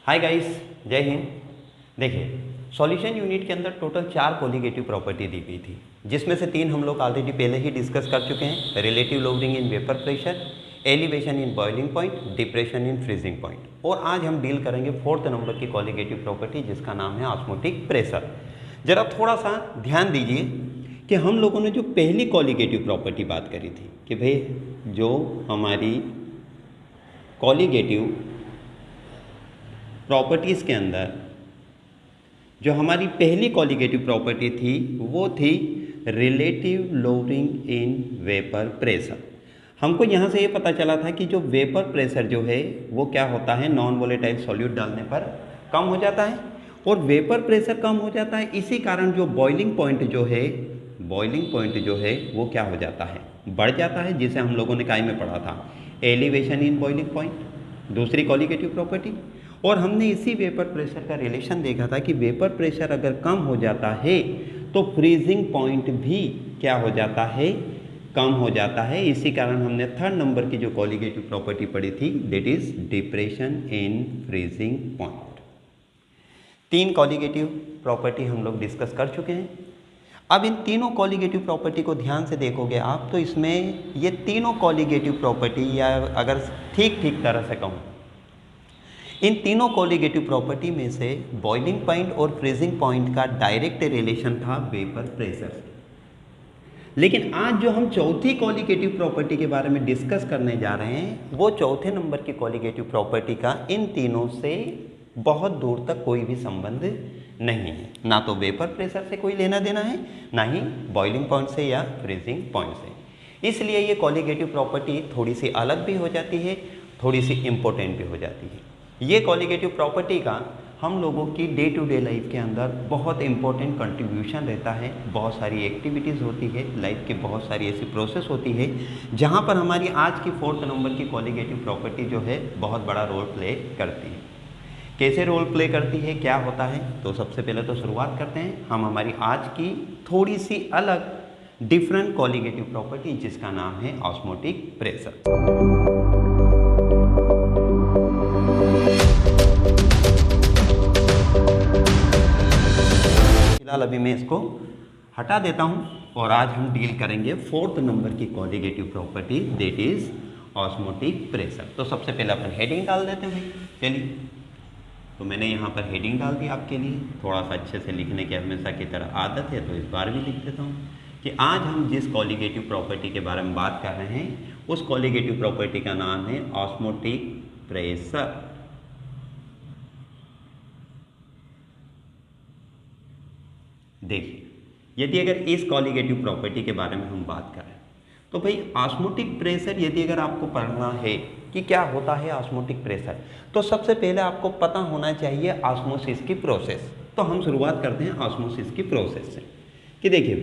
Hi guys, जय हिंद। देखिए, solution unit के अंदर टोटल 4 कोलिगेटिव प्रॉपर्टी दी गई थी, जिसमें से 3 हम लोग ऑलरेडी पहले ही डिस्कस कर चुके हैं। Relative loading in vapour pressure, elevation in boiling point, depression in freezing point. और आज हम डील करेंगे 4th नंबर की कोलिगेटिव प्रॉपर्टी, जिसका नाम है ऑस्मोटिक प्रेशर। जरा थोड़ा सा ध्यान दीजिए कि हम लोगों ने जो पहली कोलिगेटिव प्रॉपर्टी बात करी थी कि भाई जो हमारी कोलिगेटिव प्रॉपर्टीज़ के अंदर जो हमारी पहली कोलिगेटिव प्रॉपर्टी थी वो थी relative loading in vapour pressure. हमको यहाँ से ये पता चला था कि जो वेपर प्रेशर जो है वो क्या होता है, नॉन वोलेटाइल सॉल्यूट डालने पर कम हो जाता है। और वेपर प्रेशर कम हो जाता है, इसी कारण जो बॉइलिंग पॉइंट जो है वो क्या हो जाता है, बढ़ जाता है, जिसे हम लोगों ने काय में पढ़ा था, एलिवेशन इन बॉइलिंग पॉइंट, दूसरी कोलिगेटिव प्रॉपर्टी। और हमने इसी वेपर प्रेशर का रिलेशन देखा था कि वेपर प्रेशर अगर कम हो जाता है तो फ्रीजिंग पॉइंट भी क्या हो जाता है, कम हो जाता है। इसी कारण हमने 3rd नंबर की जो कोलिगेटिव प्रॉपर्टी पढ़ी थी, that is depression in freezing point. 3 colligative property हम लोग डिस्कस कर चुके हैं। अब इन तीनों कोलिगेटिव प्रॉपर्टी को ध्यान से देखोगे आप तो इसमें ये तीनों कोलिगेटिव प्रॉपर्टी, या अगर ठीक तरह से कहूँ, इन तीनों कोलिगेटिव प्रॉपर्टी में से बॉइलिंग पॉइंट और फ्रीजिंग पॉइंट का डायरेक्ट रिलेशन था वेपर प्रेशर से। लेकिन आज जो हम चौथी कोलिगेटिव प्रॉपर्टी के बारे में डिस्कस करने जा रहे हैं, वो चौथे नंबर की कोलिगेटिव प्रॉपर्टी का इन तीनों से बहुत दूर तक कोई भी संबंध नहीं है। ना तो वेपर प्रेशर से कोई लेना देना है, ना ही बॉइलिंग पॉइंट से या फ्रीजिंग पॉइंट से। इसलिए ये कोलिगेटिव प्रॉपर्टी थोड़ी सी अलग भी हो जाती है, थोड़ी सी इम्पोर्टेंट भी हो जाती है। ये कोलिगेटिव प्रॉपर्टी का हम लोगों की डे टू डे लाइफ के अंदर बहुत इंपॉर्टेंट कंट्रीब्यूशन रहता है। बहुत सारी एक्टिविटीज़ होती है, लाइफ की बहुत सारी ऐसी प्रोसेस होती है जहाँ पर हमारी आज की 4th नंबर की कोलिगेटिव प्रॉपर्टी जो है बहुत बड़ा रोल प्ले करती है। कैसे रोल प्ले करती है, क्या होता है, तो सबसे पहले तो शुरुआत करते हैं हम हमारी आज की थोड़ी सी अलग डिफरेंट कोलिगेटिव प्रॉपर्टी, जिसका नाम है ऑस्मोटिक प्रेशर। फिलहाल अभी मैं इसको हटा देता हूं और आज हम डील करेंगे 4th नंबर की colligative property, that is osmotic pressure. तो सबसे पहले अपन हेडिंग डाल देते हैं। चलिए, तो मैंने यहाँ पर हेडिंग डाल दी आपके लिए। थोड़ा सा अच्छे से लिखने की हमेशा की तरह आदत है, तो इस बार भी लिख देता हूँ कि आज हम जिस कोलिगेटिव प्रॉपर्टी के बारे में बात कर रहे हैं उस कोलिगेटिव प्रॉपर्टी का नाम है ऑस्मोटिक प्रेशर। देखिए, यदि अगर इस कोलिगेटिव प्रॉपर्टी के बारे में हम बात करें तो भाई ऑस्मोटिक प्रेशर यदि अगर आपको पढ़ना है कि क्या होता है ऑस्मोटिक प्रेशर, तो सबसे पहले आपको पता होना चाहिए ऑस्मोसिस की प्रोसेस। तो हम शुरुआत करते हैं ऑस्मोसिस की प्रोसेस से कि देखिए,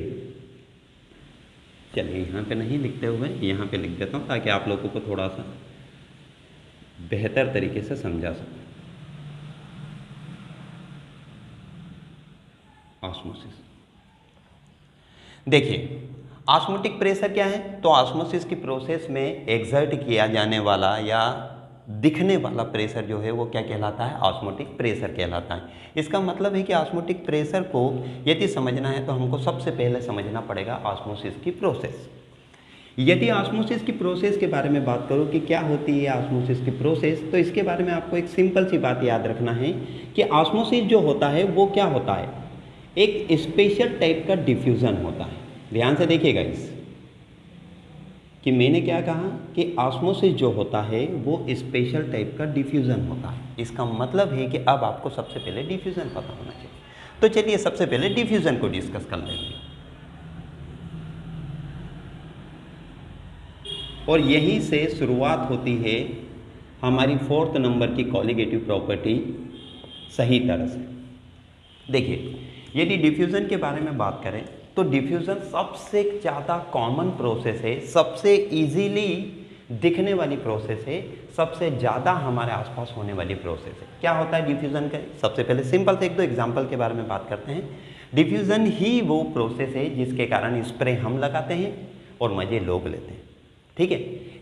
चलिए यहाँ पे नहीं लिखते हुए यहाँ पे लिख देता हूँ ताकि आप लोगों को थोड़ा सा बेहतर तरीके से समझा सकूँ। ऑस्मोसिस, देखिए ऑस्मोटिक प्रेशर क्या है, तो ऑस्मोसिस की प्रोसेस में एक्सर्ट किया जाने वाला या दिखने वाला प्रेशर जो है वो क्या कहलाता है, ऑस्मोटिक प्रेशर कहलाता है। इसका मतलब है कि ऑस्मोटिक प्रेशर को यदि समझना है तो हमको सबसे पहले समझना पड़ेगा ऑस्मोसिस की प्रोसेस। यदि ऑस्मोसिस की प्रोसेस के बारे में बात करो कि क्या होती है ऑस्मोसिस की प्रोसेस, तो इसके बारे में आपको एक सिंपल सी बात याद रखना है कि ऑस्मोसिस जो होता है वो क्या होता है, एक स्पेशल टाइप का डिफ्यूज़न होता है। ध्यान से देखिएगा इस कि मैंने क्या कहा कि ऑस्मोसिस जो होता है वो स्पेशल टाइप का डिफ्यूज़न होता है। इसका मतलब है कि अब आपको सबसे पहले डिफ्यूज़न पता होना चाहिए। तो चलिए सबसे पहले डिफ्यूज़न को डिस्कस कर लेते हैं। और यहीं से शुरुआत होती है हमारी 4th नंबर की कोलिगेटिव प्रॉपर्टी सही तरह से। देखिए, यदि डिफ्यूज़न के बारे में बात करें तो डिफ्यूज़न सबसे ज़्यादा कॉमन प्रोसेस है, सबसे इजीली दिखने वाली प्रोसेस है, सबसे ज़्यादा हमारे आसपास होने वाली प्रोसेस है। क्या होता है डिफ्यूज़न का, सबसे पहले सिंपल से 1-2 एग्जांपल के बारे में बात करते हैं। डिफ्यूज़न ही वो प्रोसेस है जिसके कारण स्प्रे हम लगाते हैं और मज़े लोग लेते हैं। ठीक है,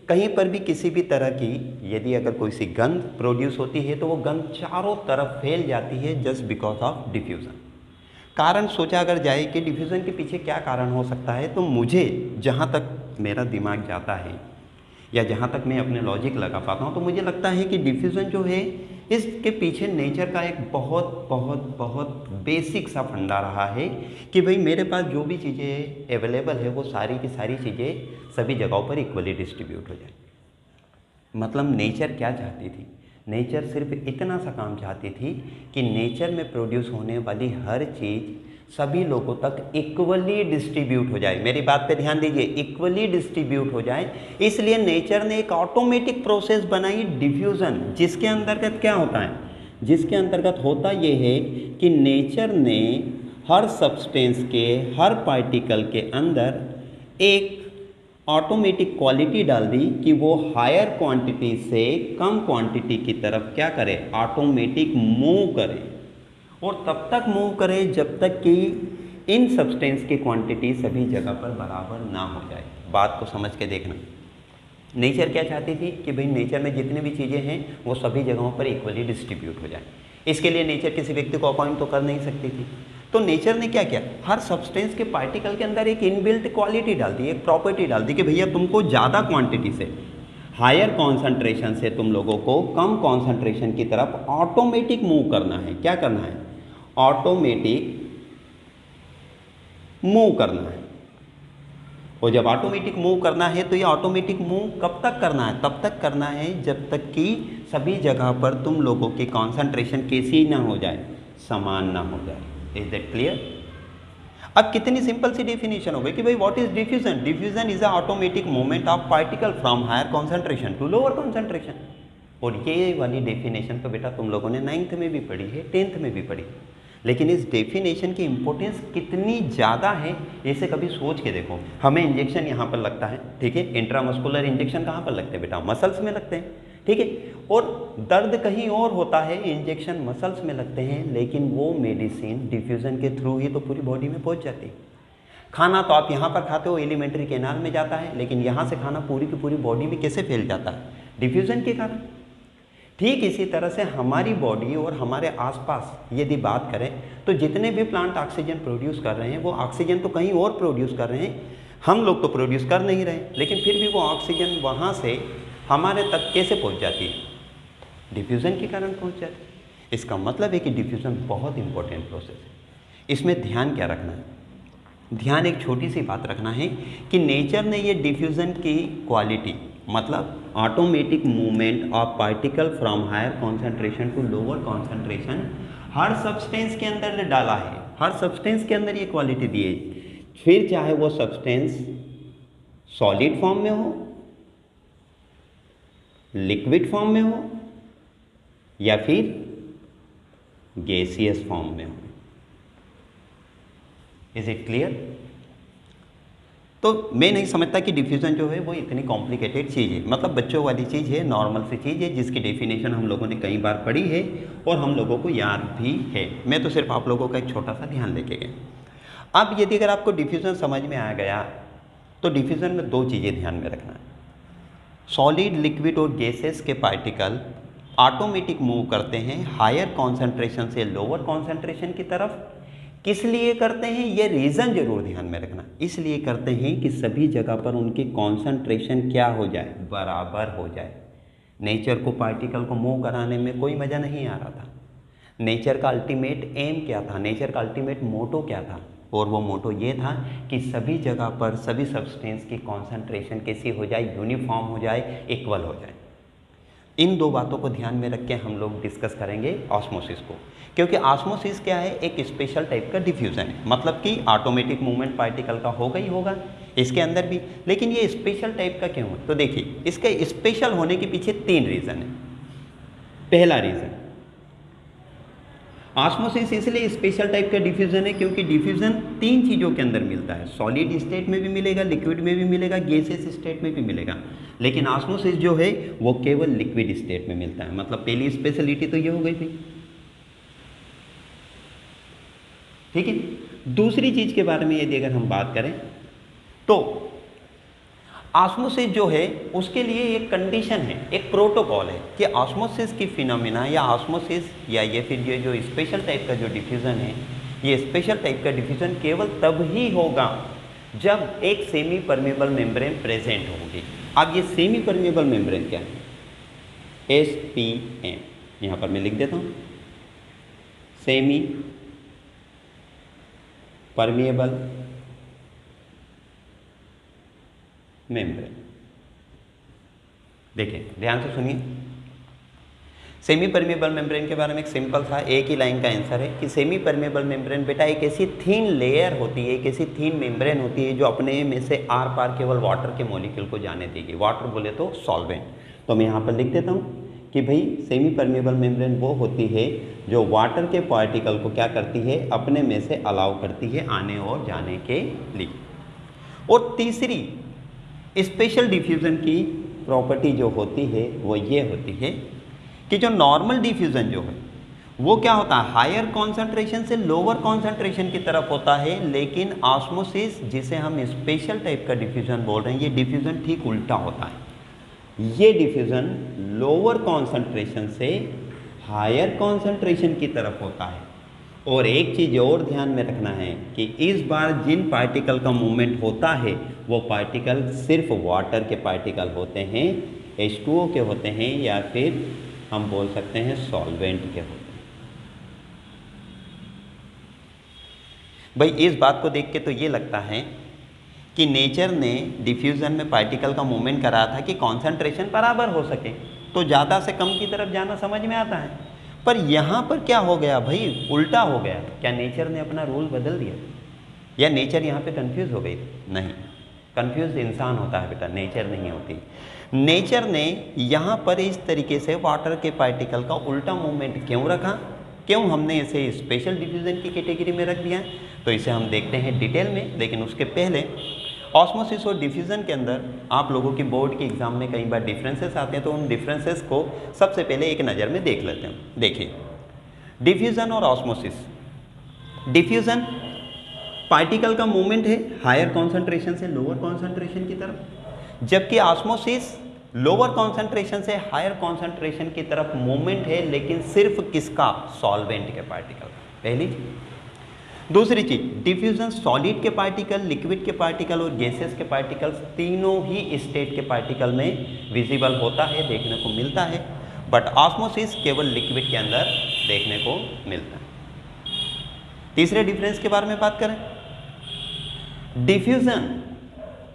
कहीं पर भी किसी भी तरह की यदि अगर कोई सी गंध प्रोड्यूस होती है तो वो गंध चारों तरफ फैल जाती है जस्ट बिकॉज ऑफ डिफ्यूज़न। कारण सोचा अगर जाए कि डिफ्यूज़न के पीछे क्या कारण हो सकता है, तो मुझे जहाँ तक मेरा दिमाग जाता है या जहाँ तक मैं अपने लॉजिक लगा पाता हूँ, तो मुझे लगता है कि डिफ्यूज़न जो है इसके पीछे नेचर का एक बहुत बहुत बहुत बेसिक सा फंडा रहा है कि भाई मेरे पास जो भी चीज़ें अवेलेबल है वो सारी की सारी चीज़ें सभी जगहों पर इक्वली डिस्ट्रीब्यूट हो जाए। मतलब नेचर क्या चाहती थी? नेचर सिर्फ इतना सा काम चाहती थी कि नेचर में प्रोड्यूस होने वाली हर चीज़ सभी लोगों तक इक्वली डिस्ट्रीब्यूट हो जाए। मेरी बात पे ध्यान दीजिए, इक्वली डिस्ट्रीब्यूट हो जाए। इसलिए नेचर ने एक ऑटोमेटिक प्रोसेस बनाई डिफ्यूज़न, जिसके अंतर्गत क्या होता है, जिसके अंतर्गत होता ये है कि नेचर ने हर सब्सटेंस के हर पार्टिकल के अंदर एक ऑटोमेटिक क्वालिटी डाल दी कि वो हायर क्वांटिटी से कम क्वांटिटी की तरफ क्या करे, ऑटोमेटिक मूव करे। और तब तक मूव करे जब तक कि इन सब्सटेंस की क्वांटिटी सभी जगह पर बराबर ना हो जाए। बात को समझ के देखना, नेचर क्या चाहती थी कि भाई नेचर में जितनी भी चीज़ें हैं वो सभी जगहों पर इक्वली डिस्ट्रीब्यूट हो जाए। इसके लिए नेचर किसी व्यक्ति को अपॉइंट तो कर नहीं सकती थी, तो नेचर ने क्या किया, हर सब्सटेंस के पार्टिकल के अंदर एक इनबिल्ट क्वालिटी डाल दी, एक प्रॉपर्टी डाल दी कि भैया तुमको ज़्यादा क्वांटिटी से, हायर कॉन्सेंट्रेशन से तुम लोगों को कम कॉन्सेंट्रेशन की तरफ ऑटोमेटिक मूव करना है। क्या करना है? ऑटोमेटिक मूव करना है। और जब ऑटोमेटिक मूव करना है तो ये ऑटोमेटिक मूव कब तक करना है? तब तक करना है जब तक कि सभी जगह पर तुम लोगों की कॉन्सेंट्रेशन कैसी ना हो जाए, समान ना हो जाए। Is that clear? अब कितनी सिंपल सी डेफिनेशन हो गई कि भाई what is diffusion? Diffusion is a automatic movement of particle from higher concentration to lower concentration. और ये वाली डेफिनेशन तो बेटा तुम लोगों ने 9th में भी पढ़ी है, 10th में भी पढ़ी, लेकिन इस डेफिनेशन की इंपॉर्टेंस कितनी ज़्यादा है इसे कभी सोच के देखो। हमें इंजेक्शन यहाँ पर लगता है, ठीक है, इंट्रामस्कुलर इंजेक्शन कहाँ पर लगते हैं बेटा? मसल्स में लगते हैं, ठीक है, और दर्द कहीं और होता है, इंजेक्शन मसल्स में लगते हैं, लेकिन वो मेडिसिन डिफ्यूज़न के थ्रू ही तो पूरी बॉडी में पहुँच जाती है। खाना तो आप यहाँ पर खाते हो, एलिमेंट्री कैनाल में जाता है, लेकिन यहाँ से खाना पूरी की पूरी बॉडी में कैसे फैल जाता है? डिफ्यूज़न के कारण। ठीक इसी तरह से हमारी बॉडी और हमारे आसपास यदि बात करें तो जितने भी प्लांट ऑक्सीजन प्रोड्यूस कर रहे हैं वो ऑक्सीजन तो कहीं और प्रोड्यूस कर रहे हैं, हम लोग तो प्रोड्यूस कर नहीं रहे, लेकिन फिर भी वो ऑक्सीजन वहाँ से हमारे तक कैसे पहुँच जाती है? डिफ्यूज़न के कारण पहुँच जाती है। इसका मतलब है कि डिफ्यूज़न बहुत इंपॉर्टेंट प्रोसेस है। इसमें ध्यान क्या रखना है? ध्यान एक छोटी सी बात रखना है कि नेचर ने ये डिफ्यूज़न की क्वालिटी, मतलब automatic movement of particle from higher concentration to lower concentration, हर सब्सटेंस के अंदर डाला है, हर सब्सटेंस के अंदर ये क्वालिटी दी है। फिर चाहे वो सब्सटेंस सॉलिड फॉर्म में हो, लिक्विड फॉर्म में हो, या फिर गैसियस फॉर्म में हो। Is it clear? तो मैं नहीं समझता कि डिफ्यूज़न जो है वो इतनी कॉम्प्लिकेटेड चीज़ है, मतलब बच्चों वाली चीज़ है, नॉर्मल सी चीज़ है, जिसकी डेफिनेशन हम लोगों ने कई बार पढ़ी है और हम लोगों को याद भी है। मैं तो सिर्फ आप लोगों का एक छोटा सा ध्यान लेके गया। अब यदि अगर आपको डिफ्यूज़न समझ में आ गया तो डिफ्यूज़न में दो चीज़ें ध्यान में रखना है। सॉलिड, लिक्विड और गैसेस के पार्टिकल ऑटोमेटिक मूव करते हैं हायर कॉन्सेंट्रेशन से लोअर कॉन्सेंट्रेशन की तरफ। किस लिए करते हैं ये रीज़न जरूर ध्यान में रखना। इसलिए करते हैं कि सभी जगह पर उनकी कॉन्सेंट्रेशन क्या हो जाए, बराबर हो जाए। नेचर को पार्टिकल को मूव कराने में कोई मज़ा नहीं आ रहा था। नेचर का अल्टीमेट एम क्या था, नेचर का अल्टीमेट मोटो क्या था? और वो मोटो ये था कि सभी जगह पर सभी सब्सटेंस की कॉन्सेंट्रेशन कैसी हो जाए, यूनिफॉर्म हो जाए, इक्वल हो जाए। इन दो बातों को ध्यान में रख के हम लोग डिस्कस करेंगे ऑस्मोसिस को, क्योंकि ऑस्मोसिस क्या है, एक स्पेशल टाइप का डिफ्यूज़न है, मतलब कि ऑटोमेटिक मूवमेंट पार्टिकल का होगा ही होगा इसके अंदर भी, लेकिन ये स्पेशल टाइप का क्यों है? तो देखिए, इसके स्पेशल होने के पीछे 3 रीज़न है। पहला रीज़न, ऑस्मोसिस इसलिए स्पेशल टाइप का डिफ्यूज़न है क्योंकि डिफ्यूज़न 3 चीज़ों के अंदर मिलता है, सॉलिड स्टेट में भी मिलेगा, लिक्विड में भी मिलेगा, गैसेस स्टेट में भी मिलेगा, लेकिन ऑस्मोसिस जो है वो केवल लिक्विड स्टेट में मिलता है। मतलब पहली स्पेशलिटी तो ये हो गई थी, ठीक है। दूसरी चीज़ के बारे में यदि अगर हम बात करें तो ऑस्मोसिस जो है उसके लिए एक कंडीशन है, एक प्रोटोकॉल है कि ऑस्मोसिस की फिनोमिना या ऑस्मोसिस या ये फिर ये जो स्पेशल टाइप का जो डिफ्यूज़न है, ये स्पेशल टाइप का डिफ्यूज़न केवल तब ही होगा जब एक सेमी परमेबल मेम्ब्रेन प्रेजेंट होगी। अब ये सेमी परमेबल मेम्ब्रेन क्या है? SPM, यहाँ पर मैं लिख देता हूँ, सेमी परमेबल मेम्ब्रेन। देखिए ध्यान से सुनिए, सेमी परमेबल मेम्ब्रेन के बारे में एक सिंपल सा एक ही लाइन का आंसर है कि सेमी परमेबल मेम्ब्रेन बेटा एक ऐसी थीन लेयर होती है, एक ऐसी थीन मेम्ब्रेन होती है जो अपने में से आर पार केवल वाटर के मॉलिक्यूल को जाने देगी। वाटर बोले तो सॉल्वेंट। तो मैं यहाँ पर लिख देता हूँ कि भाई सेमी परमेबल मेम्ब्रेन वो होती है जो वाटर के पार्टिकल को क्या करती है, अपने में से अलाउ करती है आने और जाने के लिए। और तीसरी स्पेशल डिफ्यूज़न की प्रॉपर्टी जो होती है वो ये होती है कि जो नॉर्मल डिफ्यूज़न जो है वो क्या होता है, हायर कॉन्सेंट्रेशन से लोअर कॉन्सेंट्रेशन की तरफ होता है, लेकिन ऑस्मोसिस जिसे हम स्पेशल टाइप का डिफ्यूज़न बोल रहे हैं, ये डिफ्यूज़न ठीक उल्टा होता है। ये डिफ्यूज़न लोअर कॉन्सेंट्रेशन से हायर कॉन्सेंट्रेशन की तरफ होता है। और एक चीज़ और ध्यान में रखना है कि इस बार जिन पार्टिकल का मूवमेंट होता है वो पार्टिकल सिर्फ वाटर के पार्टिकल होते हैं, H2O के होते हैं, या फिर हम बोल सकते हैं सॉल्वेंट के होते हैं। भाई इस बात को देख के तो ये लगता है कि नेचर ने डिफ्यूज़न में पार्टिकल का मूवमेंट करा था कि कॉन्सेंट्रेशन बराबर हो सके, तो ज़्यादा से कम की तरफ जाना समझ में आता है। पर यहाँ पर क्या हो गया भाई, उल्टा हो गया। क्या नेचर ने अपना रूल बदल दिया या नेचर यहाँ पे कंफ्यूज हो गई? नहीं, कंफ्यूज इंसान होता है बेटा, नेचर नहीं होती। नेचर ने यहाँ पर इस तरीके से वाटर के पार्टिकल का उल्टा मूवमेंट क्यों रखा, क्यों हमने इसे स्पेशल डिफ्यूज़न की कैटेगरी में रख दिया, तो इसे हम देखते हैं डिटेल में। लेकिन उसके पहले ऑस्मोसिस और डिफ्यूज़न के अंदर आप लोगों की बोर्ड के एग्जाम में कई बार डिफरेंसेस आते हैं, तो उन डिफरेंसेस को सबसे पहले एक नज़र में देख लेते हैं। देखिए डिफ्यूज़न और ऑस्मोसिस। डिफ्यूज़न पार्टिकल का मूवमेंट है हायर कॉन्सेंट्रेशन से लोअर कॉन्सेंट्रेशन की तरफ, जबकि ऑस्मोसिस लोअर कॉन्सेंट्रेशन से हायर कॉन्सेंट्रेशन की तरफ मूवमेंट है, लेकिन सिर्फ किसका, सॉल्वेंट के पार्टिकल। पहली चीज। दूसरी चीज, डिफ्यूजन सॉलिड के पार्टिकल, लिक्विड के पार्टिकल और गैसेस के पार्टिकल तीनों ही स्टेट के पार्टिकल में विजिबल होता है, देखने को मिलता है, बट ऑस्मोसिस केवल लिक्विड के अंदर देखने को मिलता है। तीसरे डिफरेंस के बारे में बात करें, डिफ्यूजन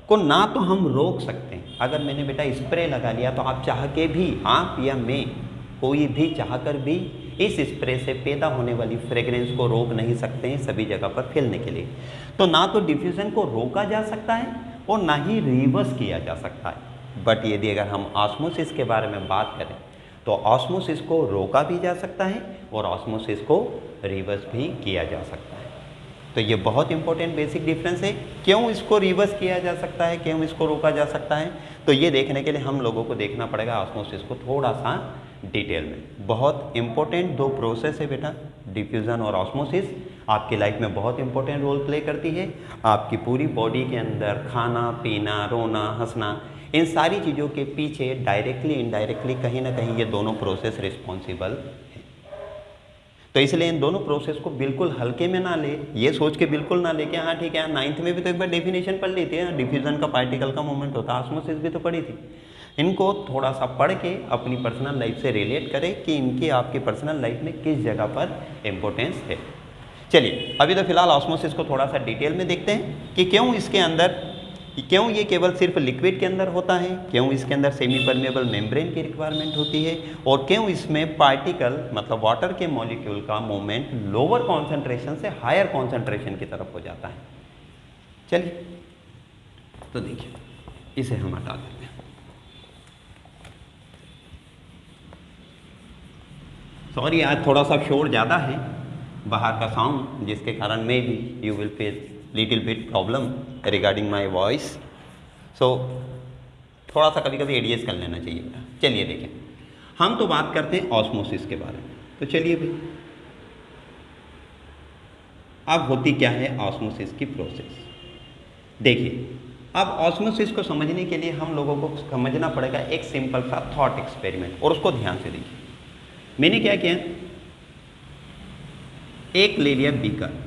को ना तो हम रोक सकते हैं, अगर मैंने बेटा स्प्रे लगा लिया तो आप चाह के भी, आप या मैं, कोई भी चाहकर भी इस स्प्रे से पैदा होने वाली फ्रेग्रेंस को रोक नहीं सकते हैं सभी जगह पर फैलने के लिए। तो ना तो डिफ्यूजन को रोका जा सकता है और ना ही रिवर्स किया जा सकता है। बट यदि अगर हम ऑस्मोसिस के बारे में बात करें तो ऑस्मोसिस को रोका भी जा सकता है और ऑस्मोसिस को रिवर्स भी किया जा सकता है। तो ये बहुत इंपॉर्टेंट बेसिक डिफरेंस है। क्यों इसको रिवर्स किया जा सकता है, क्यों इसको रोका जा सकता है, तो ये देखने के लिए हम लोगों को देखना पड़ेगा ऑस्मोसिस को थोड़ा सा डिटेल में। बहुत इंपॉर्टेंट दो प्रोसेस है बेटा, डिफ्यूज़न और ऑस्मोसिस, आपकी लाइफ में बहुत इंपॉर्टेंट रोल प्ले करती है। आपकी पूरी बॉडी के अंदर खाना पीना, रोना, हंसना, इन सारी चीज़ों के पीछे डायरेक्टली इनडायरेक्टली कहीं ना कहीं ये दोनों प्रोसेस रिस्पॉन्सिबल है। तो इसलिए इन दोनों प्रोसेस को बिल्कुल हल्के में ना ले, ये सोच के बिल्कुल ना ले कि हाँ ठीक है, 9th में भी तो एक बार डेफिनेशन पढ़ ली थी, डिफ्यूजन का पार्टिकल का मूवमेंट होता है, ऑस्मोसिस भी तो पढ़ी थी। इनको थोड़ा सा पढ़ के अपनी पर्सनल लाइफ से रिलेट करें कि इनकी आपकी पर्सनल लाइफ में किस जगह पर इम्पोर्टेंस है। चलिए अभी तो फिलहाल ऑस्मोसिस को थोड़ा सा डिटेल में देखते हैं कि क्यों इसके अंदर, क्यों ये केवल सिर्फ लिक्विड के अंदर होता है, क्यों इसके अंदर सेमी परमेबल मेम्ब्रेन की रिक्वायरमेंट होती है, और क्यों इसमें पार्टिकल मतलब वाटर के मॉलिक्यूल का मूवमेंट लोअर कॉन्सेंट्रेशन से हायर कॉन्सेंट्रेशन की तरफ हो जाता है। चलिए तो देखिए, इसे हम हटा देते हैं। सॉरी आज थोड़ा सा शोर ज़्यादा है, बाहर का साउंड, जिसके कारण may be you will face little bit problem regarding my voice, so थोड़ा सा कभी कभी एडजस्ट कर लेना चाहिए बेटा। चलिए देखें, हम तो बात करते हैं ऑस्मोसिस के बारे में, तो चलिए भाई अब होती क्या है ऑस्मोसिस की प्रोसेस। देखिए अब ऑस्मोसिस को समझने के लिए हम लोगों को समझना पड़ेगा एक सिंपल सा थॉट एक्सपेरिमेंट, और उसको ध्यान से देखिए। मैंने क्या किया, एक ले लिया बीकर,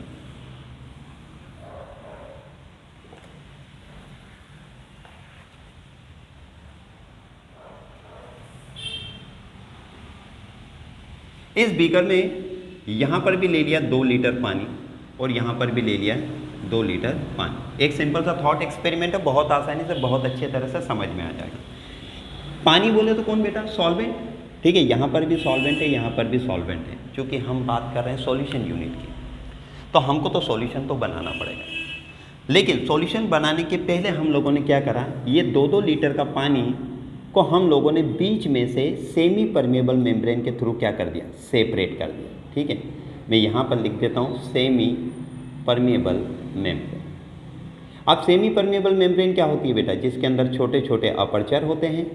इस बीकर में यहां पर भी ले लिया 2 लीटर पानी और यहां पर भी ले लिया 2 लीटर पानी। एक सिंपल सा थॉट एक्सपेरिमेंट है, बहुत आसानी से बहुत अच्छे तरह से समझ में आ जाएगा। पानी बोले तो कौन बेटा, सॉल्वेंट, ठीक है, यहाँ पर भी सॉल्वेंट है, यहाँ पर भी सॉल्वेंट है। क्योंकि हम बात कर रहे हैं सॉल्यूशन यूनिट की, तो हमको तो सॉल्यूशन तो बनाना पड़ेगा। लेकिन सॉल्यूशन बनाने के पहले हम लोगों ने क्या करा, ये 2-2 लीटर का पानी को हम लोगों ने बीच में से सेमी परमेबल मेम्ब्रेन के थ्रू क्या कर दिया, सेपरेट कर दिया। ठीक है, मैं यहाँ पर लिख देता हूँ सेमी परमेबल मेम्ब्रेन। अब सेमी परमेबल मेम्ब्रेन क्या होती है बेटा, जिसके अंदर छोटे छोटे अपर्चर होते हैं,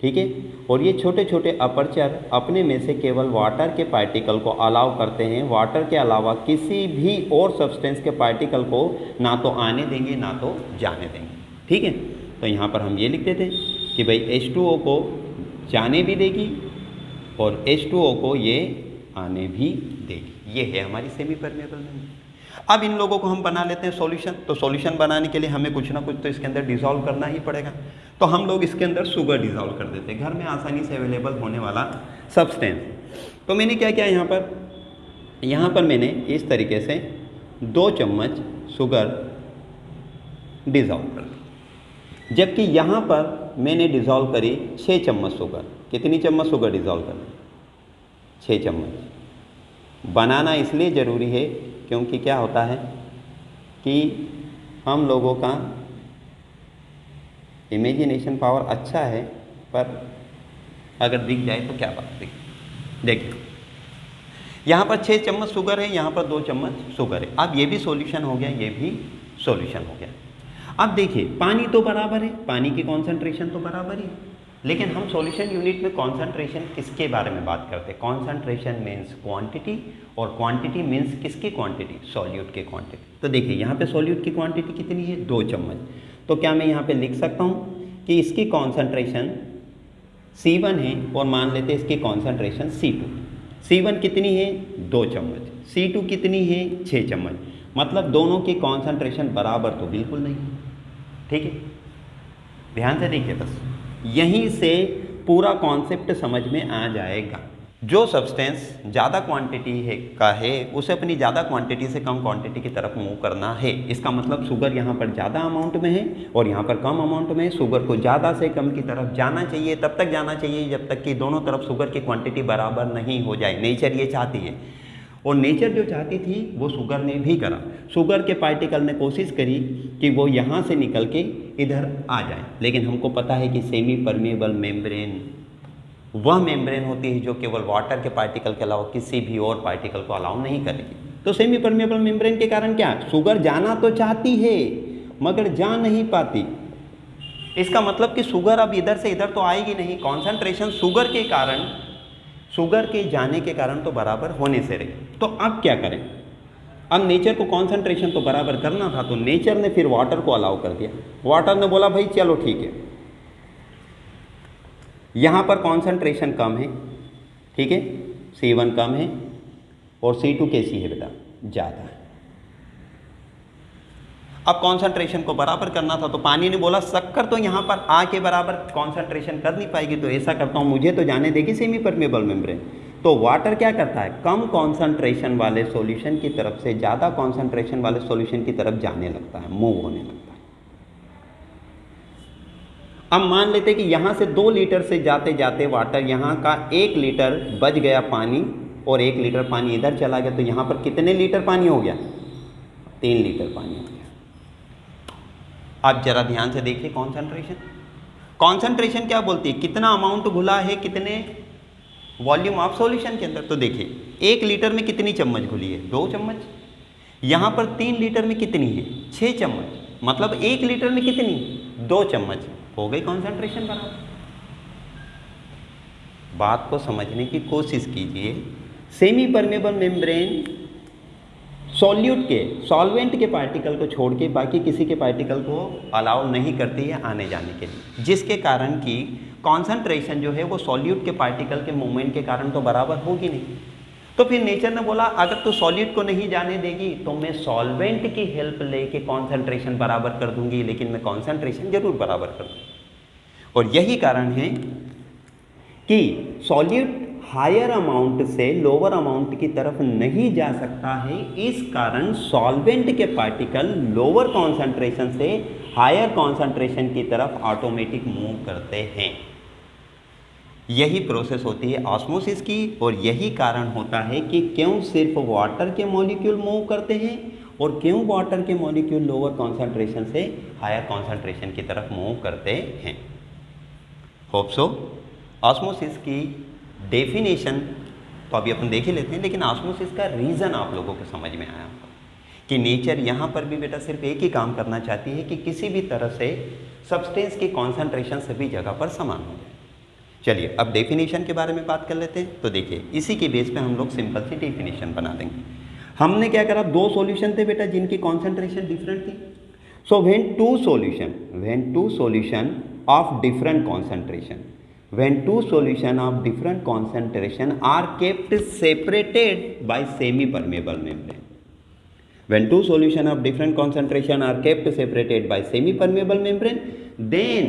ठीक है, और ये छोटे छोटे अपर्चर अपने में से केवल वाटर के पार्टिकल को अलाउ करते हैं, वाटर के अलावा किसी भी और सब्सटेंस के पार्टिकल को ना तो आने देंगे ना तो जाने देंगे। ठीक है, तो यहाँ पर हम ये लिख देते हैं कि भाई H2O को जाने भी देगी और H2O को ये आने भी देगी। ये है हमारी सेमी परमेबल मेम्ब्रेन। अब इन लोगों को हम बना लेते हैं सॉल्यूशन। तो सॉल्यूशन बनाने के लिए हमें कुछ ना कुछ तो इसके अंदर डिसॉल्व करना ही पड़ेगा। तो हम लोग इसके अंदर शुगर डिसॉल्व कर देते हैं, घर में आसानी से अवेलेबल होने वाला सब्सटेंस। तो मैंने क्या किया, यहाँ पर मैंने इस तरीके से 2 चम्मच शुगर डिसॉल्व कर दी, जबकि यहाँ पर मैंने डिसॉल्व करी 6 चम्मच शुगर। कितनी चम्मच शुगर डिसॉल्व कर, 6 चम्मच। बनाना इसलिए ज़रूरी है क्योंकि क्या होता है कि हम लोगों का इमेजिनेशन पावर अच्छा है, पर अगर दिख जाए तो क्या बात। देखिए यहाँ पर 6 चम्मच शुगर है, यहाँ पर 2 चम्मच शुगर है। अब ये भी सॉल्यूशन हो गया, ये भी सॉल्यूशन हो गया। अब देखिए पानी तो बराबर है, पानी की कॉन्सेंट्रेशन तो बराबर ही है, लेकिन हम सॉल्यूशन यूनिट में कॉन्सेंट्रेशन किसके बारे में बात करते हैं, कॉन्सेंट्रेशन मीन्स क्वांटिटी, और क्वांटिटी मीन्स किसकी क्वांटिटी, सॉल्यूट की क्वांटिटी। तो देखिए यहाँ पे सॉल्यूट की क्वांटिटी कितनी है, 2 चम्मच। तो क्या मैं यहाँ पे लिख सकता हूँ कि इसकी कॉन्सेंट्रेशन C1 है और मान लेते हैं इसकी कॉन्सेंट्रेशन C2। C1 कितनी है, 2 चम्मच, C2 कितनी है, 6 चम्मच। मतलब दोनों की कॉन्सेंट्रेशन बराबर तो बिल्कुल नहीं। ठीक है, ध्यान से देखिए, बस यहीं से पूरा कॉन्सेप्ट समझ में आ जाएगा। जो सब्सटेंस ज़्यादा क्वांटिटी है उसे अपनी ज़्यादा क्वांटिटी से कम क्वांटिटी की तरफ मूव करना है। इसका मतलब शुगर यहाँ पर ज़्यादा अमाउंट में है और यहाँ पर कम अमाउंट में है। शुगर को ज़्यादा से कम की तरफ जाना चाहिए, तब तक जाना चाहिए जब तक कि दोनों तरफ शुगर की क्वांटिटी बराबर नहीं हो जाए। नेचर ये चाहती है, और नेचर जो चाहती थी वो शुगर ने भी करा। शुगर के पार्टिकल ने कोशिश करी कि वो यहाँ से निकल के इधर आ जाए, लेकिन हमको पता है कि सेमी परमेबल मेम्ब्रेन वह मेम्ब्रेन होती है जो केवल वाटर के पार्टिकल के अलावा किसी भी और पार्टिकल को अलाउ नहीं करेगी। तो सेमी परमेबल मेम्ब्रेन के कारण क्या, शुगर जाना तो चाहती है मगर जा नहीं पाती। इसका मतलब कि शुगर अब इधर से इधर तो आएगी नहीं। कॉन्सेंट्रेशन शुगर के कारण, शुगर के जाने के कारण तो बराबर होने से रही। तो अब क्या करें, अब नेचर को कॉन्सेंट्रेशन तो बराबर करना था, तो नेचर ने फिर वाटर को अलाउ कर दिया। वाटर ने बोला भाई चलो ठीक है, यहाँ पर कॉन्सेंट्रेशन कम है, ठीक है, C1 कम है और C2 कैसी है बेटा, ज़्यादा है। अब कॉन्सेंट्रेशन को बराबर करना था, तो पानी ने बोला शक्कर तो यहाँ पर आ के बराबर कॉन्सेंट्रेशन कर नहीं पाएगी, तो ऐसा करता हूँ मुझे तो जाने देगी सेमी परमेबल मेम्ब्रेन। तो वाटर क्या करता है, कम कॉन्सेंट्रेशन वाले सॉल्यूशन की तरफ से ज़्यादा कॉन्सेंट्रेशन वाले सॉल्यूशन की तरफ जाने लगता है, मूव होने लगता है। अब मान लेते कि यहाँ से 2 लीटर से जाते जाते वाटर यहाँ का 1 लीटर बच गया पानी और 1 लीटर पानी इधर चला गया, तो यहाँ पर कितने लीटर पानी हो गया, 3 लीटर पानी हो गया। आप जरा ध्यान से देखिए कॉन्सेंट्रेशन। कॉन्सेंट्रेशन क्या बोलती है, कितना अमाउंट घुला है कितने वॉल्यूम ऑफ सॉल्यूशन के अंदर। तो देखिए 1 लीटर में कितनी चम्मच घुली है, 2 चम्मच। यहाँ पर 3 लीटर में कितनी है, 6 चम्मच। मतलब 1 लीटर में कितनी, 2 चम्मच। हो गई कॉन्सेंट्रेशन बराबर। बात को समझने की कोशिश कीजिए। सेमी परमेबल मेम्ब्रेन सॉल्यूट के सॉल्वेंट के पार्टिकल को छोड़ के बाकी किसी के पार्टिकल को अलाउ नहीं करती है आने जाने के लिए, जिसके कारण कि कॉन्सेंट्रेशन जो है वो सॉल्यूट के पार्टिकल के मूवमेंट के कारण तो बराबर होगी नहीं। तो फिर नेचर ने बोला अगर तू सॉल्यूट को नहीं जाने देगी तो मैं सॉल्वेंट की हेल्प लेके कॉन्सेंट्रेशन बराबर कर दूंगी, लेकिन मैं कॉन्सेंट्रेशन जरूर बराबर कर दूंगी। और यही कारण है कि सॉल्यूट हायर अमाउंट से लोअर अमाउंट की तरफ नहीं जा सकता है, इस कारण सॉल्वेंट के पार्टिकल लोअर कॉन्सेंट्रेशन से हायर कॉन्सेंट्रेशन की तरफ ऑटोमेटिक मूव करते हैं। यही प्रोसेस होती है ऑस्मोसिस की, और यही कारण होता है कि क्यों सिर्फ वाटर के मॉलिक्यूल मूव करते हैं और क्यों वाटर के मॉलिक्यूल लोअर कॉन्सेंट्रेशन से हायर कॉन्सेंट्रेशन की तरफ मूव करते हैं। होप सो ऑस्मोसिस की डेफिनेशन तो अभी अपन देख ही लेते हैं, लेकिन ऑस्मोसिस का रीज़न आप लोगों को समझ में आया होगा कि नेचर यहाँ पर भी बेटा सिर्फ एक ही काम करना चाहती है कि किसी भी तरह से सब्सटेंस की कॉन्सेंट्रेशन सभी जगह पर समान हो जाए। चलिए अब डेफिनेशन के बारे में बात कर लेते हैं। तो देखिए इसी के बेस पे हम लोग सिंपल सी डेफिनेशन बना देंगे। हमने क्या करा, दो सॉल्यूशन थे बेटा जिनकी कॉन्सेंट्रेशन डिफरेंट थी। So when two solution of different concentration of different concentration are kept separated by semi-permeable membrane. When two solutions of different concentration are kept separated by semi-permeable membrane, then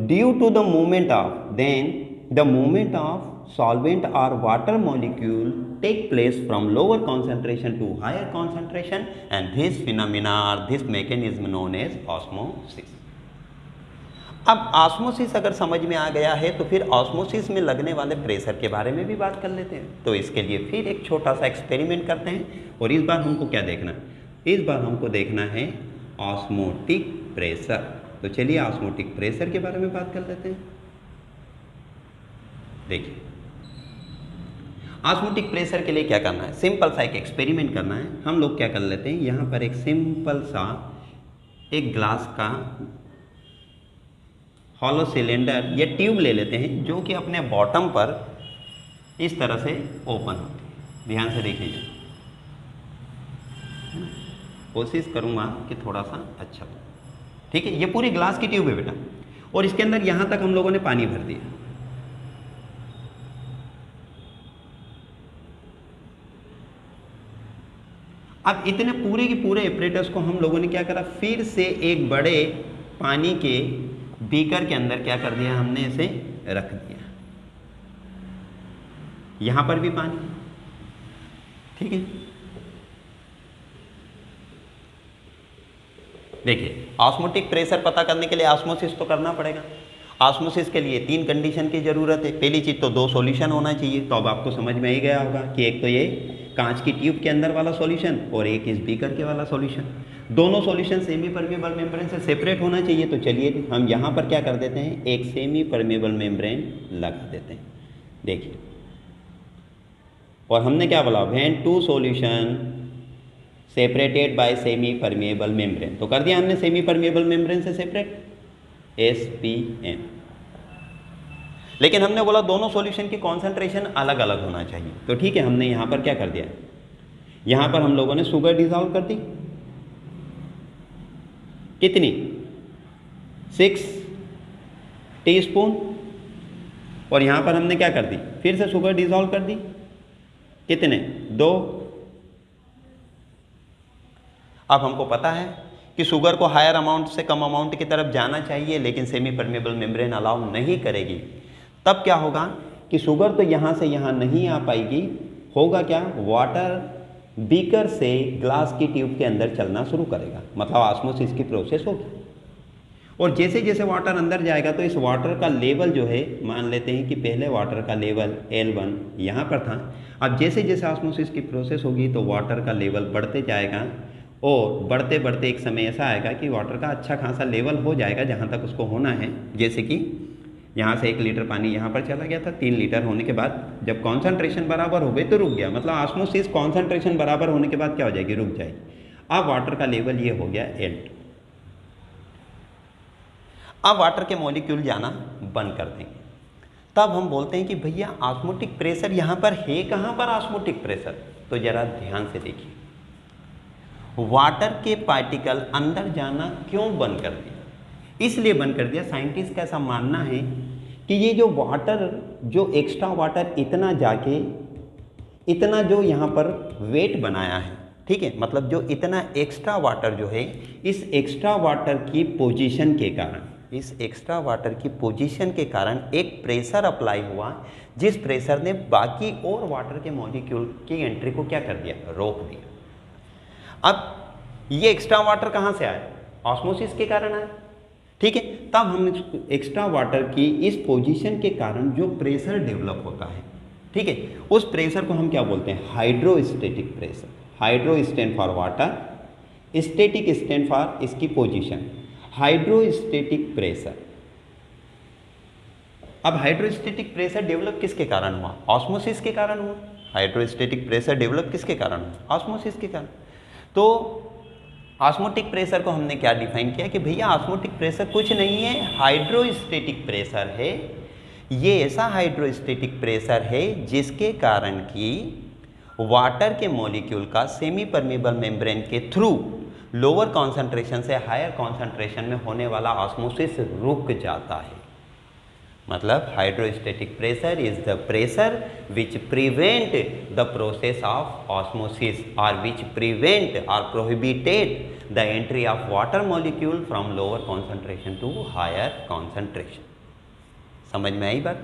due to the movement of solvent or water molecule take place from lower concentration to higher concentration, and this phenomena or this mechanism known as osmosis. अब osmosis अगर समझ में आ गया है तो फिर osmosis में लगने वाले प्रेशर के बारे में भी बात कर लेते हैं। तो इसके लिए फिर एक छोटा सा एक्सपेरिमेंट करते हैं, और इस बार हमको क्या देखना है, इस बार हमको देखना है ऑस्मोटिक प्रेशर। तो चलिए ऑस्मोटिक प्रेशर के बारे में बात कर लेते हैं। देखिए ऑस्मोटिक प्रेशर के लिए क्या करना है, सिंपल सा एक एक्सपेरिमेंट करना है। हम लोग क्या कर लेते हैं, यहाँ पर एक सिंपल सा एक ग्लास का हॉलो सिलेंडर या ट्यूब ले लेते हैं जो कि अपने बॉटम पर इस तरह से ओपन होती है। ध्यान से देखिए, कोशिश करूँगा कि थोड़ा सा अच्छा हो। ठीक है, ये पूरी ग्लास की ट्यूब है बेटा, और इसके अंदर यहाँ तक हम लोगों ने पानी भर दिया। अब इतने पूरे के पूरे एपरेटस को हम लोगों ने क्या करा, फिर से एक बड़े पानी के बीकर के अंदर क्या कर दिया, हमने इसे रख दिया। यहां पर भी पानी, ठीक है। देखिए ऑस्मोटिक प्रेशर पता करने के लिए ऑस्मोसिस तो करना पड़ेगा। ऑस्मोसिस के लिए 3 कंडीशन की जरूरत है। पहली चीज तो 2 सॉल्यूशन होना चाहिए। तो अब आपको समझ में ही गया होगा कि एक तो ये कांच की ट्यूब के अंदर वाला सॉल्यूशन और एक इस बीकर के वाला सॉल्यूशन। दोनों सॉल्यूशन सेमी परमेबल मेम्ब्रेन से सेपरेट होना चाहिए। तो चलिए हम यहाँ पर क्या कर देते हैं, एक सेमी परमेबल मेम्ब्रेन लगा देते हैं। देखिए, और हमने क्या बोला, when two solution separated by semi permeable membrane, तो कर दिया हमने सेमी परमेबल मेम्ब्रेन से सेपरेट, SPM। लेकिन हमने बोला दोनों सॉल्यूशन की कॉन्सेंट्रेशन अलग अलग होना चाहिए। तो ठीक है, हमने यहाँ पर क्या कर दिया, यहाँ पर हम लोगों ने शुगर डिसॉल्व कर दी। कितनी, 6 टीस्पून। और यहाँ पर हमने क्या कर दी, फिर से शुगर डिसॉल्व कर दी। कितने, 2। अब हमको पता है कि शुगर को हायर अमाउंट से कम अमाउंट की तरफ जाना चाहिए, लेकिन सेमी परमेबल मेम्ब्रेन अलाउ नहीं करेगी। तब क्या होगा कि शुगर तो यहाँ से यहाँ नहीं आ पाएगी। होगा क्या, वाटर बीकर से ग्लास की ट्यूब के अंदर चलना शुरू करेगा, मतलब ऑस्मोसिस की प्रोसेस होगी। और जैसे जैसे वाटर अंदर जाएगा तो इस वाटर का लेवल जो है, मान लेते हैं कि पहले वाटर का लेवल L1 यहाँ पर था। अब जैसे जैसे ऑस्मोसिस की प्रोसेस होगी तो वाटर का लेवल बढ़ते जाएगा, और बढ़ते बढ़ते एक समय ऐसा आएगा कि वाटर का अच्छा खासा लेवल हो जाएगा जहाँ तक उसको होना है। जैसे कि यहाँ से 1 लीटर पानी यहाँ पर चला गया था, 3 लीटर होने के बाद जब कॉन्सेंट्रेशन बराबर हो गई तो रुक गया, मतलब ऑस्मोसिस कॉन्सेंट्रेशन बराबर होने के बाद क्या हो जाएगी, रुक जाएगी। अब वाटर का लेवल ये हो गया L2। अब वाटर के मॉलिक्यूल जाना बंद कर देंगे। तब हम बोलते हैं कि भैया ऑस्मोटिक प्रेशर यहाँ पर है कहाँ पर ऑस्मोटिक प्रेशर, तो जरा ध्यान से देखिए, वाटर के पार्टिकल अंदर जाना क्यों बंद कर दिया? इसलिए बंद कर दिया, साइंटिस्ट का ऐसा मानना है कि ये जो वाटर, जो एक्स्ट्रा वाटर इतना जाके इतना जो यहाँ पर वेट बनाया है, ठीक है, मतलब जो इतना एक्स्ट्रा वाटर जो है, इस एक्स्ट्रा वाटर की पोजीशन के कारण, इस एक्स्ट्रा वाटर की पोजीशन के कारण एक प्रेशर अप्लाई हुआ, जिस प्रेशर ने बाकी और वाटर के मॉलिक्यूल की एंट्री को क्या कर दिया? रोक दिया। अब ये एक्स्ट्रा वाटर कहाँ से आया? ऑस्मोसिस के कारण आया, ठीक है। तब हम एक्स्ट्रा वाटर की इस पोजीशन के कारण जो प्रेशर डेवलप होता है, ठीक है, उस प्रेशर को हम क्या बोलते हैं? Hydrostatic pressure. Hydro stand for water, static stand for इसकी पोजीशन, हाइड्रोस्टेटिक प्रेशर। अब हाइड्रोस्टेटिक प्रेशर डेवलप किसके कारण हुआ? ऑस्मोसिस के कारण हुआ। हाइड्रोस्टेटिक प्रेशर डेवलप किसके कारण हुआ? ऑस्मोसिस के कारण। तो ऑस्मोटिक प्रेशर को हमने क्या डिफाइन किया कि भैया ऑस्मोटिक प्रेशर कुछ नहीं है, हाइड्रोस्टेटिक प्रेशर है। ये ऐसा हाइड्रोस्टेटिक प्रेशर है जिसके कारण कि वाटर के मॉलिक्यूल का सेमी परमेबल मेम्ब्रेन के थ्रू लोअर कॉन्सेंट्रेशन से हायर कॉन्सेंट्रेशन में होने वाला ऑस्मोसिस रुक जाता है। मतलब hydrostatic pressure is the pressure which prevent the process of osmosis और विच प्रिवेंट और prohibited the entry of water molecule from lower concentration to higher concentration. समझ में आई बात?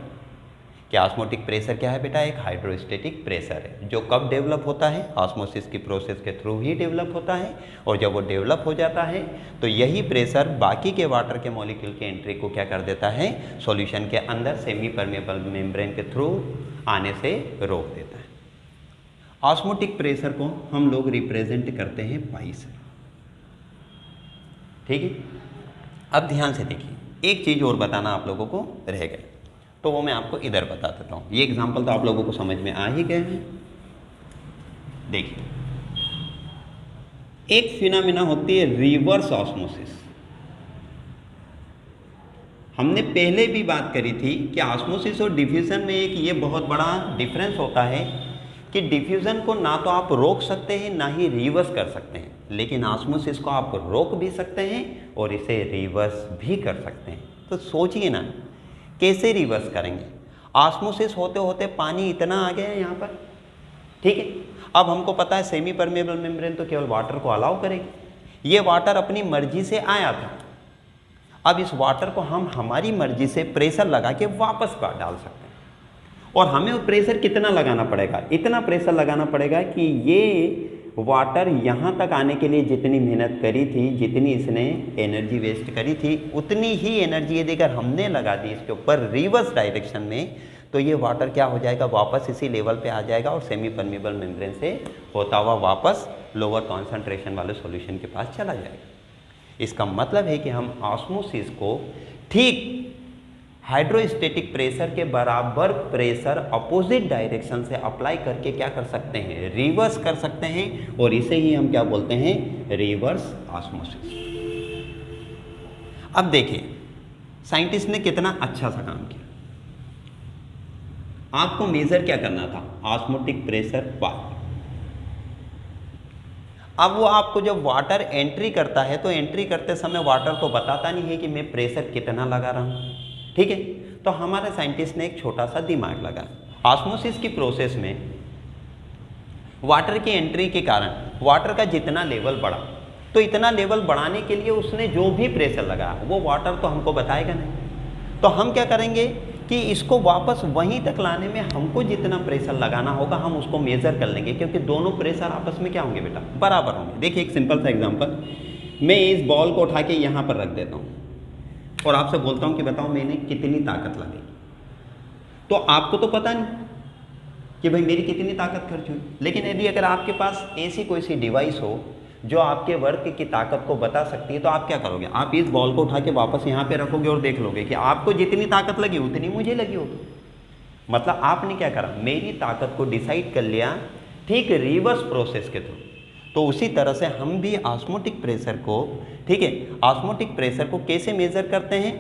कि ऑस्मोटिक प्रेशर क्या है बेटा? एक हाइड्रोस्टेटिक प्रेशर है, जो कब डेवलप होता है? ऑस्मोसिस की प्रोसेस के थ्रू ही डेवलप होता है। और जब वो डेवलप हो जाता है तो यही प्रेशर बाकी के वाटर के मॉलिक्यूल की एंट्री को क्या कर देता है? सॉल्यूशन के अंदर सेमी परमेबल मेम्ब्रेन के थ्रू आने से रोक देता है। ऑस्मोटिक प्रेशर को हम लोग रिप्रेजेंट करते हैं पाई से, ठीक है। अब ध्यान से देखिए, एक चीज़ और बताना आप लोगों को रह गया, तो वो मैं आपको इधर बता देता हूँ। ये एग्जाम्पल तो आप लोगों को समझ में आ ही गए हैं। देखिए, एक फिनोमेना होती है रिवर्स ऑस्मोसिस। हमने पहले भी बात करी थी कि ऑस्मोसिस और डिफ्यूजन में एक ये बहुत बड़ा डिफरेंस होता है कि डिफ्यूजन को ना तो आप रोक सकते हैं ना ही रिवर्स कर सकते हैं, लेकिन ऑस्मोसिस को आप रोक भी सकते हैं और इसे रिवर्स भी कर सकते हैं। तो सोचिए ना, कैसे रिवर्स करेंगे? ऑस्मोसिस होते होते पानी इतना आ गया है यहाँ पर, ठीक है। अब हमको पता है सेमी परमेबल मेम्ब्रेन तो केवल वाटर को अलाउ करेगी। ये वाटर अपनी मर्जी से आया था, अब इस वाटर को हम हमारी मर्जी से प्रेशर लगा के वापस डाल सकते हैं। और हमें वो प्रेशर कितना लगाना पड़ेगा? इतना प्रेशर लगाना पड़ेगा कि ये वाटर यहाँ तक आने के लिए जितनी मेहनत करी थी, जितनी इसने एनर्जी वेस्ट करी थी, उतनी ही एनर्जी यदि अगर हमने लगा दी इसके ऊपर रिवर्स डायरेक्शन में, तो ये वाटर क्या हो जाएगा? वापस इसी लेवल पे आ जाएगा और सेमी परमेबल मेम्ब्रेन से होता हुआ वापस लोअर कॉन्सेंट्रेशन वाले सॉल्यूशन के पास चला जाएगा। इसका मतलब है कि हम ऑस्मोसिस को ठीक हाइड्रोस्टेटिक प्रेशर के बराबर प्रेशर अपोजिट डायरेक्शन से अप्लाई करके क्या कर सकते हैं? रिवर्स कर सकते हैं। और इसे ही हम क्या बोलते हैं? Reverse osmosis. अब देखिए, साइंटिस्ट ने कितना अच्छा सा काम किया। आपको मेजर क्या करना था? ऑस्मोटिक प्रेशर पार। अब वो आपको जब वाटर एंट्री करता है तो एंट्री करते समय वाटर को बताता नहीं है कि मैं प्रेशर कितना लगा रहा हूँ, ठीक है। तो हमारे साइंटिस्ट ने एक छोटा सा दिमाग लगा। ऑस्मोसिस की प्रोसेस में वाटर की एंट्री के कारण वाटर का जितना लेवल बढ़ा, तो इतना लेवल बढ़ाने के लिए उसने जो भी प्रेशर लगाया वो वाटर तो हमको बताएगा नहीं। तो हम क्या करेंगे कि इसको वापस वहीं तक लाने में हमको जितना प्रेशर लगाना होगा हम उसको मेज़र कर लेंगे, क्योंकि दोनों प्रेशर आपस में क्या होंगे बेटा? बराबर होंगे। देखिए, एक सिंपल सा एग्जांपल, मैं इस बॉल को उठा के यहाँ पर रख देता हूँ और आपसे बोलता हूँ कि बताओ मैंने कितनी ताकत लगेगी। तो आपको तो पता नहीं कि भाई मेरी कितनी ताकत खर्च हुई, लेकिन यदि अगर आपके पास ऐसी कोई सी डिवाइस हो जो आपके वर्क की ताकत को बता सकती है, तो आप क्या करोगे? आप इस बॉल को उठा के वापस यहाँ पे रखोगे और देख लोगे कि आपको जितनी ताकत लगी उतनी मुझे लगी होगी। मतलब आपने क्या करा? मेरी ताकत को डिसाइड कर लिया, ठीक रिवर्स प्रोसेस के थ्रू। तो उसी तरह से हम भी ऑस्मोटिक प्रेशर को, ठीक है, ऑस्मोटिक प्रेशर को कैसे मेजर करते हैं?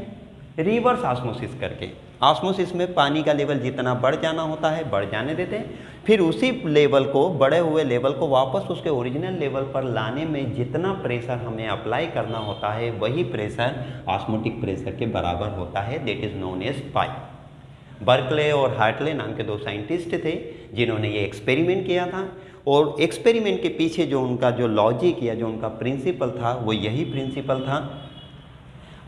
रिवर्स ऑस्मोसिस करके। ऑस्मोसिस में पानी का लेवल जितना बढ़ जाना होता है बढ़ जाने देते हैं, फिर उसी लेवल को, बढ़े हुए लेवल को वापस उसके ओरिजिनल लेवल पर लाने में जितना प्रेशर हमें अप्लाई करना होता है वही प्रेशर ऑस्मोटिक प्रेशर के बराबर होता है, that is known as pi. Berkeley और हार्टले नाम के दो साइंटिस्ट थे जिन्होंने ये एक्सपेरिमेंट किया था, और एक्सपेरिमेंट के पीछे जो उनका जो लॉजिक या जो उनका प्रिंसिपल था वो यही प्रिंसिपल था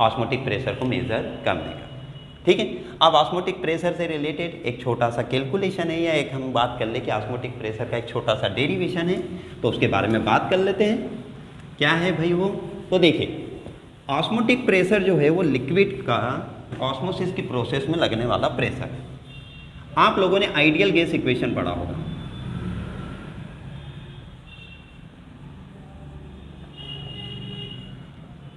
ऑस्मोटिक प्रेशर को मेज़र करने का। ठीक है, अब ऑस्मोटिक प्रेशर से रिलेटेड एक छोटा सा कैलकुलेशन है, या एक हम बात कर ले कि ऑस्मोटिक प्रेशर का एक छोटा सा डेरिवेशन है, तो उसके बारे में बात कर लेते हैं। क्या है भाई वो? तो देखिए, ऑस्मोटिक प्रेशर जो है वो लिक्विड का ऑस्मोसिस की प्रोसेस में लगने वाला प्रेशर है। आप लोगों ने आइडियल गैस इक्वेशन पढ़ा होगा।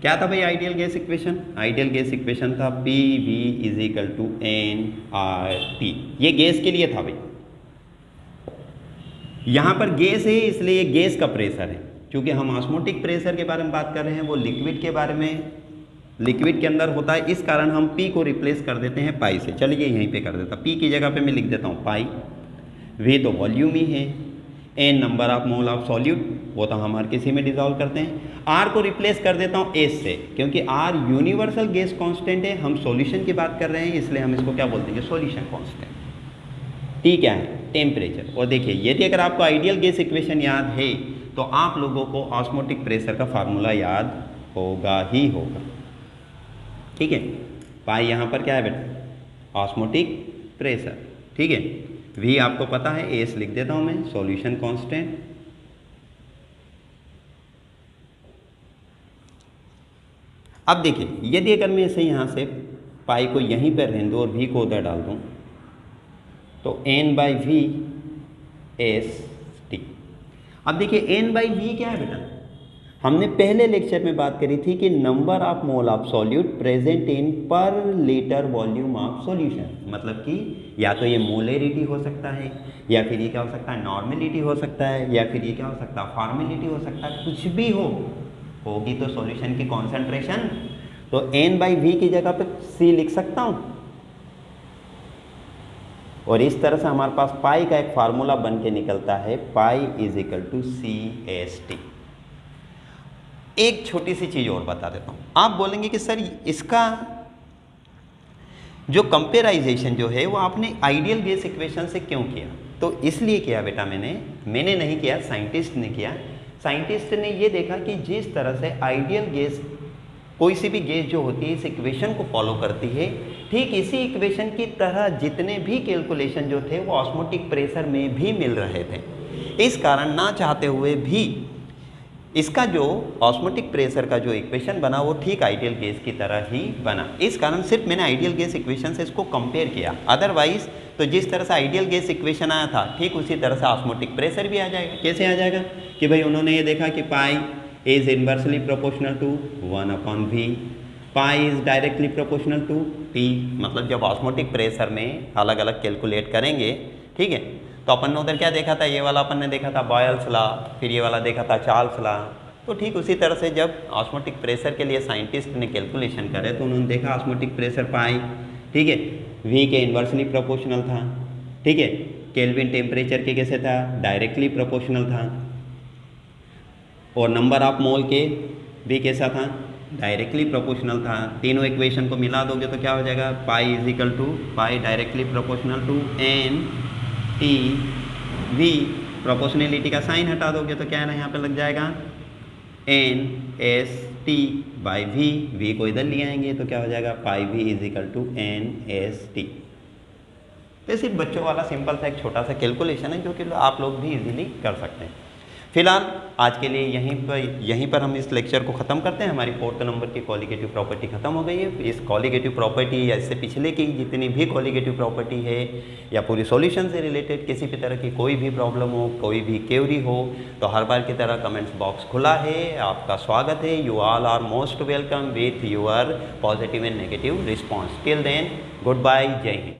क्या था भाई ideal gas equation? Ideal gas equation था PV is equal to nRT। ये गैस के लिए था भाई। यहां पर गैस है इसलिए गैस का प्रेशर है। क्योंकि हम ऑस्मोटिक प्रेशर के बारे में बात कर रहे हैं, वो लिक्विड के बारे में, लिक्विड के अंदर होता है, इस कारण हम P को रिप्लेस कर देते हैं पाई से। चलिए यहीं पे कर देता, P की जगह पे मैं लिख देता हूँ पाई। V तो वॉल्यूम ही है, N number of mole of solute, वो तो हम हर किसी में डिजॉल्व करते हैं। R को रिप्लेस कर देता हूँ S से, क्योंकि R यूनिवर्सल गैस कांस्टेंट है, हम सॉल्यूशन की बात कर रहे हैं इसलिए हम इसको क्या बोलते हैं? Solution constant. T क्या है? टेम्परेचर। और देखिए, यदि अगर आपको आइडियल गैस इक्वेशन याद है तो आप लोगों को ऑस्मोटिक प्रेशर का फार्मूला याद होगा ही होगा। ठीक है, पाई यहाँ पर क्या है बेटा? Osmotic pressure. ठीक है, V आपको पता है, एस लिख देता हूँ मैं, सॉल्यूशन कांस्टेंट। अब देखिए, यदि अगर मैं इसे यहाँ से पाई को यहीं पर रहने दूँ और V को उधर डाल दूँ तो N/V ST। अब देखिए N/V क्या है बेटा? हमने पहले लेक्चर में बात करी थी कि number of mole of solute present in पर लीटर वॉल्यूम ऑफ सॉल्यूशन। मतलब कि या तो ये मोलेरिटी हो सकता है, या फिर ये क्या हो सकता है? नॉर्मेलिटी हो सकता है, या फिर ये क्या हो सकता है? फॉर्मेलिटी हो सकता है। कुछ भी होगी तो सॉल्यूशन की कॉन्सेंट्रेशन। तो N/V की जगह पे C लिख सकता हूँ, और इस तरह से हमारे पास पाई का एक फार्मूला बन के निकलता है, pi is equal to CST। एक छोटी सी चीज और बता देता हूं। आप बोलेंगे कि सर इसका जो कंपेराइजेशन जो है वो आपने आइडियल गैस इक्वेशन से क्यों किया? तो इसलिए किया बेटा, मैंने नहीं किया, साइंटिस्ट ने किया। साइंटिस्ट ने ये देखा कि जिस तरह से आइडियल गैस, कोई सी भी गैस जो होती है इस इक्वेशन को फॉलो करती है, ठीक इसी इक्वेशन की तरह जितने भी कैलकुलेशन जो थे वो ऑस्मोटिक प्रेशर में भी मिल रहे थे। इस कारण ना चाहते हुए भी इसका जो ऑस्मोटिक प्रेशर का जो इक्वेशन बना वो ठीक आइडियल गैस की तरह ही बना। इस कारण सिर्फ मैंने आइडियल गैस इक्वेशन से इसको कंपेयर किया। अदरवाइज तो जिस तरह से आइडियल गैस इक्वेशन आया था ठीक उसी तरह से ऑस्मोटिक प्रेशर भी आ जाएगा। कैसे आ जाएगा? कि भाई उन्होंने ये देखा कि pi is inversely proportional to 1/V, pi is directly proportional to T। मतलब जब ऑस्मोटिक प्रेशर में अलग अलग कैलकुलेट करेंगे, ठीक है, तो अपन ने उधर क्या देखा था? ये वाला अपन ने देखा था बॉयल्स लॉ, फिर ये वाला देखा था चार्ल्स लॉ। तो ठीक उसी तरह से जब ऑस्मोटिक प्रेशर के लिए साइंटिस्ट ने कैलकुलेशन करे तो उन्होंने देखा ऑस्मोटिक प्रेशर पाई, ठीक है, V के इन्वर्सली प्रोपोर्शनल था, ठीक है, केल्विन टेम्परेचर के कैसे था? डायरेक्टली प्रोपोर्शनल था, और नंबर ऑफ मोल के भी कैसा था? डायरेक्टली प्रोपोर्शनल था। तीनों इक्वेशन को मिला दोगे तो क्या हो जाएगा? Pi is equal to pi directly proportional to N/T/V। Proportionality का साइन हटा दोगे तो क्या है ना, यहाँ पे लग जाएगा N/ST/V। V को इधर ले आएंगे तो क्या हो जाएगा? Pi V is equal to N/ST। तो सिर्फ बच्चों वाला सिंपल सा एक छोटा सा कैलकुलेशन है जो कि आप लोग भी इजीली कर सकते हैं। फिलहाल आज के लिए यहीं पर हम इस लेक्चर को ख़त्म करते हैं। हमारी 4th नंबर की कॉलिगेटिव प्रॉपर्टी ख़त्म हो गई है। इस कॉलिगेटिव प्रॉपर्टी या इससे पिछले की जितनी भी कॉलिगेटिव प्रॉपर्टी है या पूरी सॉल्यूशन से रिलेटेड किसी भी तरह की कोई भी प्रॉब्लम हो, कोई भी क्वेरी हो, तो हर बार की तरह कमेंट्स बॉक्स खुला है, आपका स्वागत है। You all are most welcome with your positive and negative response. Till then goodbye, जय हिंद।